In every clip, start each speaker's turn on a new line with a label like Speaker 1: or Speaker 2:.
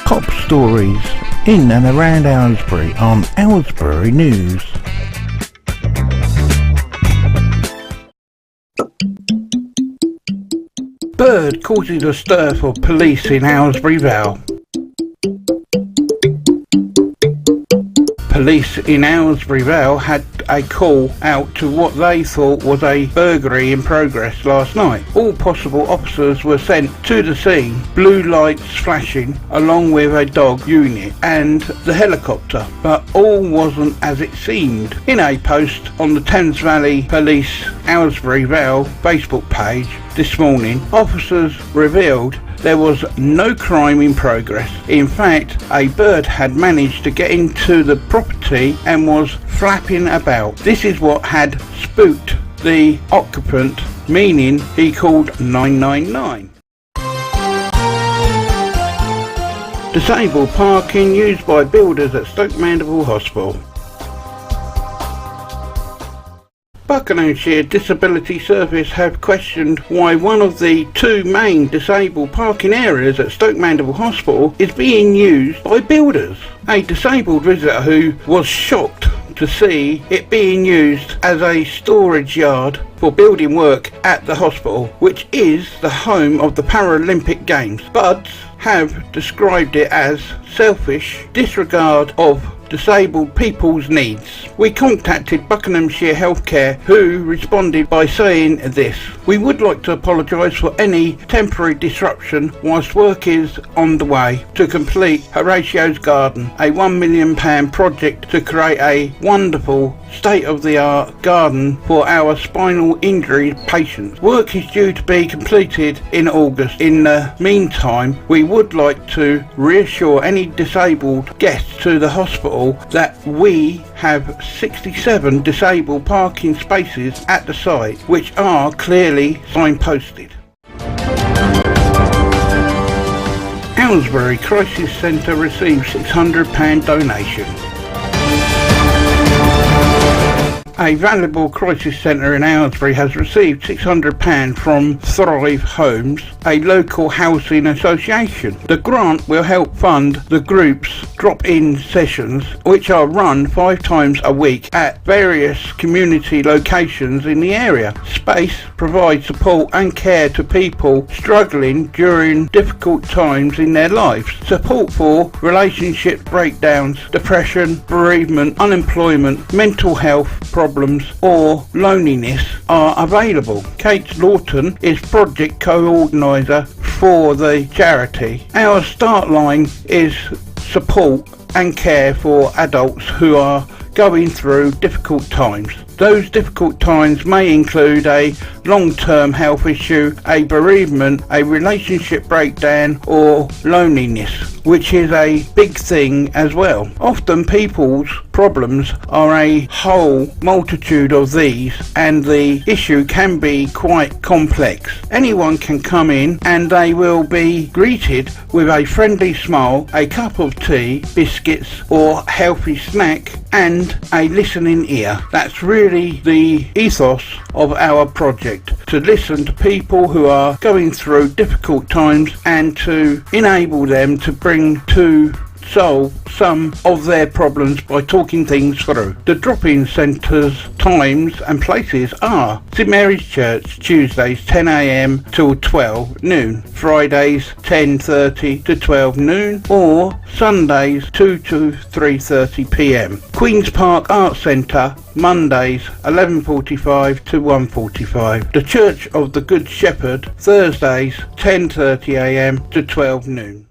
Speaker 1: Cop stories in and around Aylesbury on Aylesbury News. Bird causes a stir for police in Aylesbury Vale. Police in Aylesbury Vale had a call out to what they thought was a burglary in progress last night. All possible officers were sent to the scene, blue lights flashing along with a dog unit and the helicopter, but all wasn't as it seemed. In a post on the Thames Valley Police Aylesbury Vale Facebook page this morning, officers revealed there was no crime in progress. In fact, a bird had managed to get into the property and was flapping about. This is what had spooked the occupant, meaning he called 999. Disabled parking used by builders at Stoke Mandeville Hospital. Buckinghamshire Disability Service have questioned why one of the two main disabled parking areas at Stoke Mandeville Hospital is being used by builders. A disabled visitor who was shocked to see it being used as a storage yard for building work at the hospital, which is the home of the Paralympic Games, but have described it as selfish disregard of disabled people's needs. We contacted Buckinghamshire Healthcare, who responded by saying this: "We would like to apologise for any temporary disruption whilst work is on the way to complete Horatio's Garden, a £1 million project to create a wonderful state-of-the-art garden for our spinal injury patients. Work is due to be completed in August. In the meantime, we would like to reassure any disabled guests to the hospital that we have 67 disabled parking spaces at the site, which are clearly signposted." Aylesbury Crisis Centre received £600 donation. A valuable crisis centre in Aylesbury has received £600 from Thrive Homes, a local housing association. The grant will help fund the group's drop-in sessions, which are run 5 times a week at various community locations in the area. Space provides support and care to people struggling during difficult times in their lives. Support for relationship breakdowns, depression, bereavement, unemployment, mental health problems or loneliness are available. Kate Lawton is project co-organiser for the charity. Our start line is support and care for adults who are going through difficult times. Those difficult times may include a long-term health issue, a bereavement, a relationship breakdown or loneliness, which is a big thing as well. Often people's problems are a whole multitude of these, and the issue can be quite complex. Anyone can come in and they will be greeted with a friendly smile, a cup of tea, biscuits or healthy snack and a listening ear. That's really the ethos of our project, to listen to people who are going through difficult times and to enable them to bring to solve some of their problems by talking things through. The drop-in centres, times and places are St Mary's Church, Tuesdays 10 a.m. till 12 noon, Fridays 10:30 to 12 noon, or Sundays 2 to 3:30 p.m. Queen's Park Arts Centre, Mondays 11:45 to 1:45. The Church of the Good Shepherd, Thursdays 10:30 a.m. to 12 noon.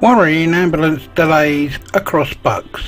Speaker 1: Worrying ambulance delays across Bucks.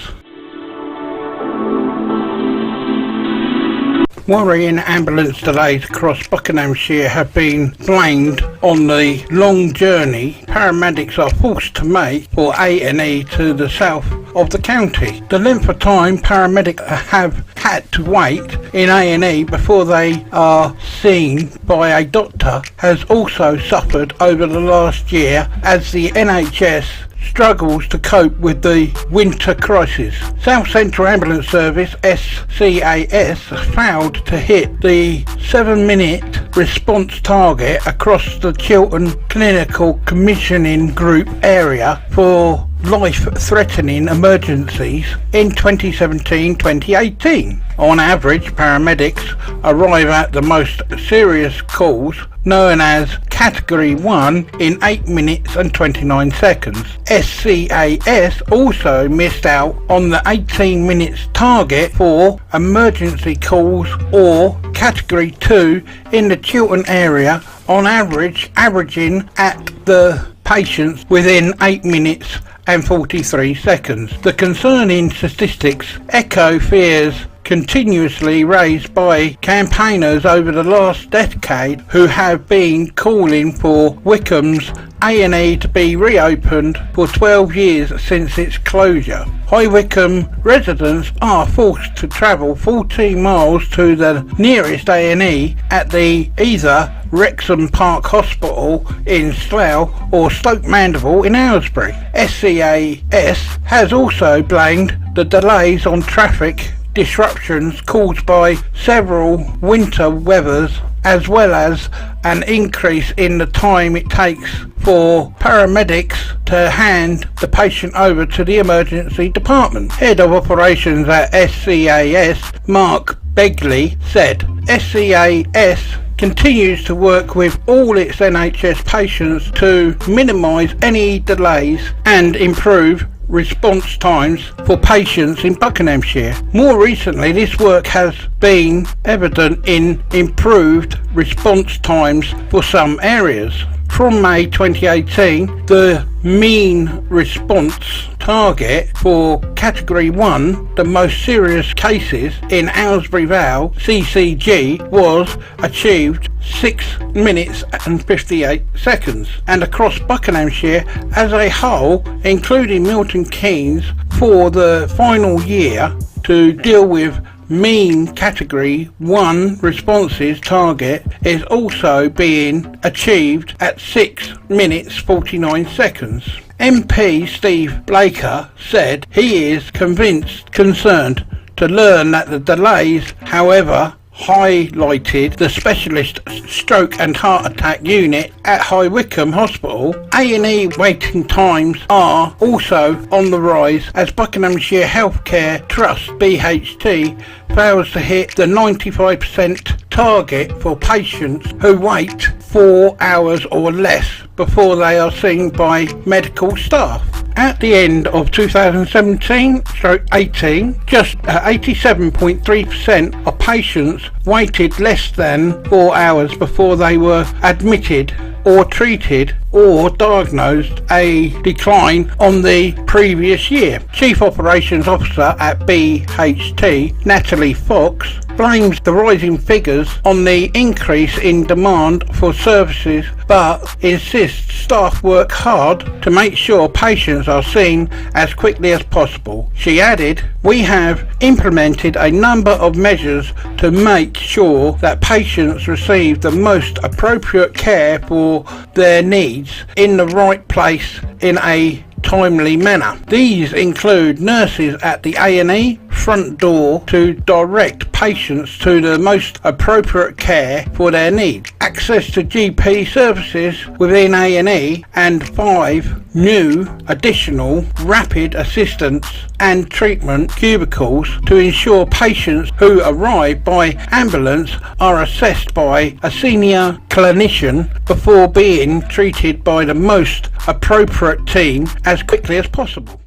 Speaker 1: Worrying ambulance delays across Buckinghamshire have been blamed on the long journey paramedics are forced to make for A&E to the south of the county. The length of time paramedics have had to wait in A&E before they are seen by a doctor has also suffered over the last year as the NHS struggles to cope with the winter crisis. South Central Ambulance Service (SCAS) failed to hit the 7-minute response target across the Chiltern Clinical Commissioning Group area for life-threatening emergencies in 2017-2018. On average, paramedics arrive at the most serious calls, known as Category 1, in 8 minutes and 29 seconds. SCAS also missed out on the 18 minutes target for emergency calls or Category 2 in the Chiltern area, on averaging at the patients within 8 minutes and 43 seconds. The concerning statistics echo fears continuously raised by campaigners over the last decade who have been calling for Wycombe's A&E to be reopened for 12 years since its closure. High Wycombe residents are forced to travel 14 miles to the nearest A&E at the either Wrexham Park Hospital in Slough or Stoke Mandeville in Aylesbury. SCAS has also blamed the delays on traffic disruptions caused by several winter weathers, as well as an increase in the time it takes for paramedics to hand the patient over to the emergency department. Head of Operations at SCAS, Mark Begley, said, SCAS continues to work with all its NHS patients to minimise any delays and improve response times for patients in Buckinghamshire. More recently, this work has been evident in improved response times for some areas. From May 2018, the mean response target for Category 1, the most serious cases in Aylesbury Vale, CCG, was achieved 6 minutes and 58 seconds. And across Buckinghamshire as a whole, including Milton Keynes, for the final year to deal with mean Category 1 responses target is also being achieved at 6 minutes 49 seconds. MP Steve Blaker said he is concerned to learn that the delays, however, highlighted the specialist stroke and heart attack unit at High Wycombe Hospital. A&E waiting times are also on the rise as Buckinghamshire Healthcare Trust (BHT) fails to hit the 95% target for patients who wait 4 hours or less before they are seen by medical staff. At the end of 2017-18, just 87.3% of patients waited less than 4 hours before they were admitted or treated or diagnosed, a decline on the previous year. Chief Operations Officer at BHT, Natalie Fox, blames the rising figures on the increase in demand for services, but insists staff work hard to make sure patients are seen as quickly as possible. She added, "We have implemented a number of measures to make sure that patients receive the most appropriate care for their needs in the right place in a timely manner. These include nurses at the A&E front door to direct patients to the most appropriate care for their needs, access to GP services within A&E, and 5 new additional rapid assistance and treatment cubicles to ensure patients who arrive by ambulance are assessed by a senior clinician before being treated by the most appropriate team as quickly as possible."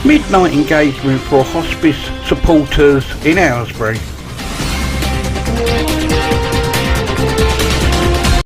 Speaker 1: Midnight engagement for hospice supporters in Aylesbury.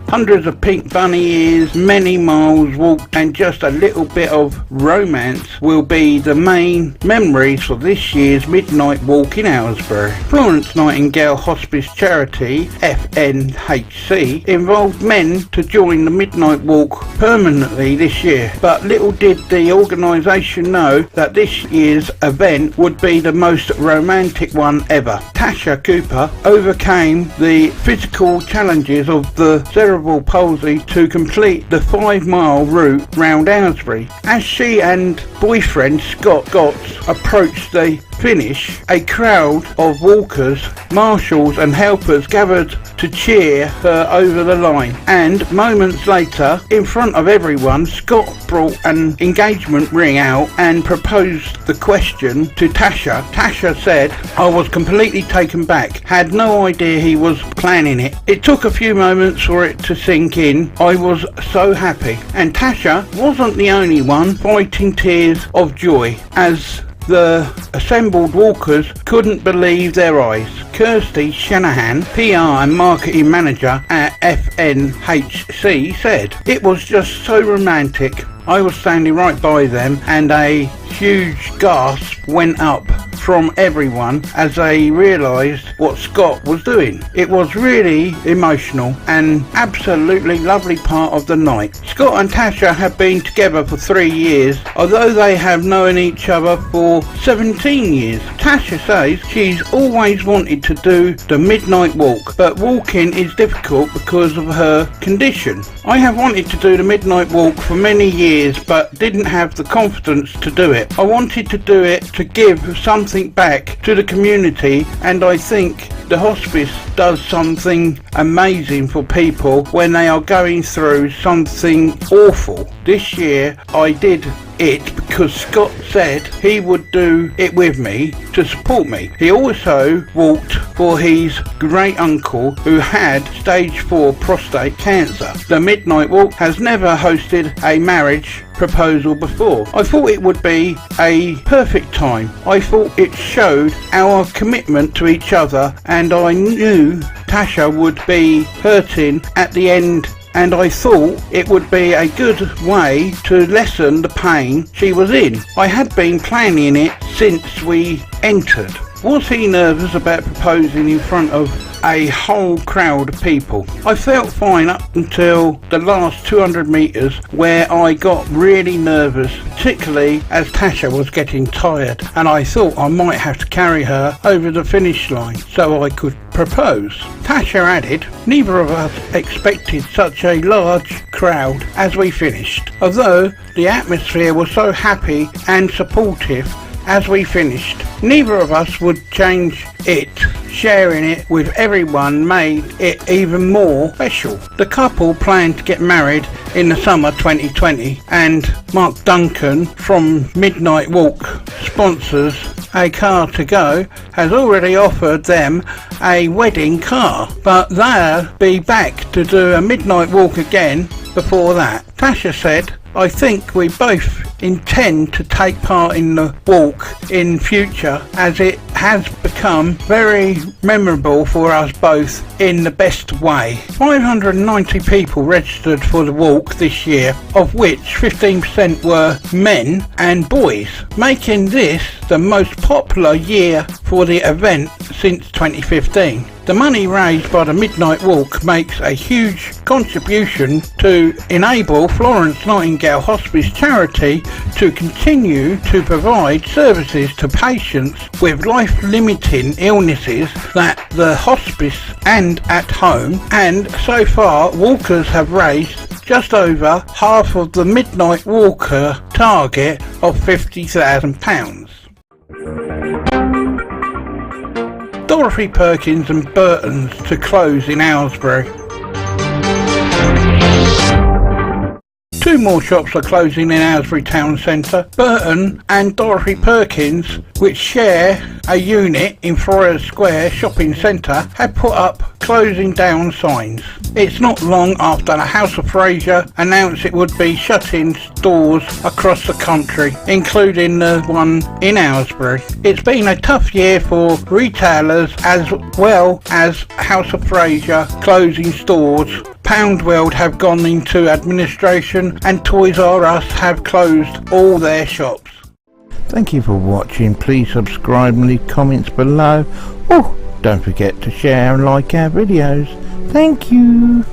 Speaker 1: Hundreds of pink bunny ears, many miles walked, and just a little bit of romance will be the main memories for this year's midnight walk in Aylesbury. Florence Nightingale Hospice Charity, FNHC, involved men to join the midnight walk permanently this year, but little did the organisation know that this year's event would be the most romantic one ever. Tasha Cooper overcame the physical challenges of the cerebral palsy to complete the 5-mile route round Aylesbury. As she and boyfriend Scott Gotts approached the finish, a crowd of walkers, marshals and helpers gathered to cheer her over the line, and moments later, in front of everyone, Scott brought an engagement ring out and proposed the question to Tasha. Tasha said, "I was completely taken back, had no idea he was planning it. It took a few moments for it to sink in. I was so happy." And Tasha wasn't the only one fighting tears of joy as the assembled walkers couldn't believe their eyes. Kirsty Shanahan, PR and marketing manager at FNHC, said, "It was just so romantic. I was standing right by them and a huge gasp went up from everyone as they realised what Scott was doing. It was really emotional and absolutely lovely part of the night." Scott and Tasha have been together for 3 years, although they have known each other for 17 years. Tasha says she's always wanted to do the midnight walk, but walking is difficult because of her condition. "I have wanted to do the midnight walk for many years, but didn't have the confidence to do it. I wanted to do it to give something back to the community, and I think the hospice does something amazing for people when they are going through something awful. This year I did it because Scott said he would do it with me to support me. He also walked for his great uncle who had stage 4 prostate cancer. The midnight walk has never hosted a marriage proposal before. I thought it would be a perfect time. I thought it showed our commitment to each other, and I knew Tasha would be hurting at the end, and I thought it would be a good way to lessen the pain she was in. I had been planning it since we entered." Was he nervous about proposing in front of a whole crowd of people? "I felt fine up until the last 200 metres where I got really nervous, particularly as Tasha was getting tired, and I thought I might have to carry her over the finish line so I could propose." Tasha added, "Neither of us expected such a large crowd as we finished, although the atmosphere was so happy and supportive as we finished. Neither of us would change it. Sharing it with everyone made it even more special." The couple planned to get married in the summer 2020, and Mark Duncan from Midnight Walk sponsors A Car to Go has already offered them a wedding car, but they'll be back to do a midnight walk again before that. Tasha said, "I think we both intend to take part in the walk in future, as it has become very memorable for us both in the best way." 590 people registered for the walk this year, of which 15% were men and boys, making this the most popular year for the event since 2015. The money raised by the Midnight Walk makes a huge contribution to enable Florence Nightingale Hospice Charity to continue to provide services to patients with life-limiting illnesses at the hospice and at home, and so far walkers have raised just over half of the Midnight Walker target of £50,000. Dorothy Perkins and Burton's to close in Aylesbury. 2 more shops are closing in Aylesbury Town Centre. Burton and Dorothy Perkins, which share a unit in Friars Square Shopping Centre, have put up closing down signs. It's not long after the House of Fraser announced it would be shutting stores across the country, including the one in Aylesbury. It's been a tough year for retailers as well as House of Fraser closing stores. Pound World have gone into administration and Toys R Us have closed all their shops. Thank you for watching. Please subscribe and leave comments below. Oh, don't forget to share and like our videos. Thank you.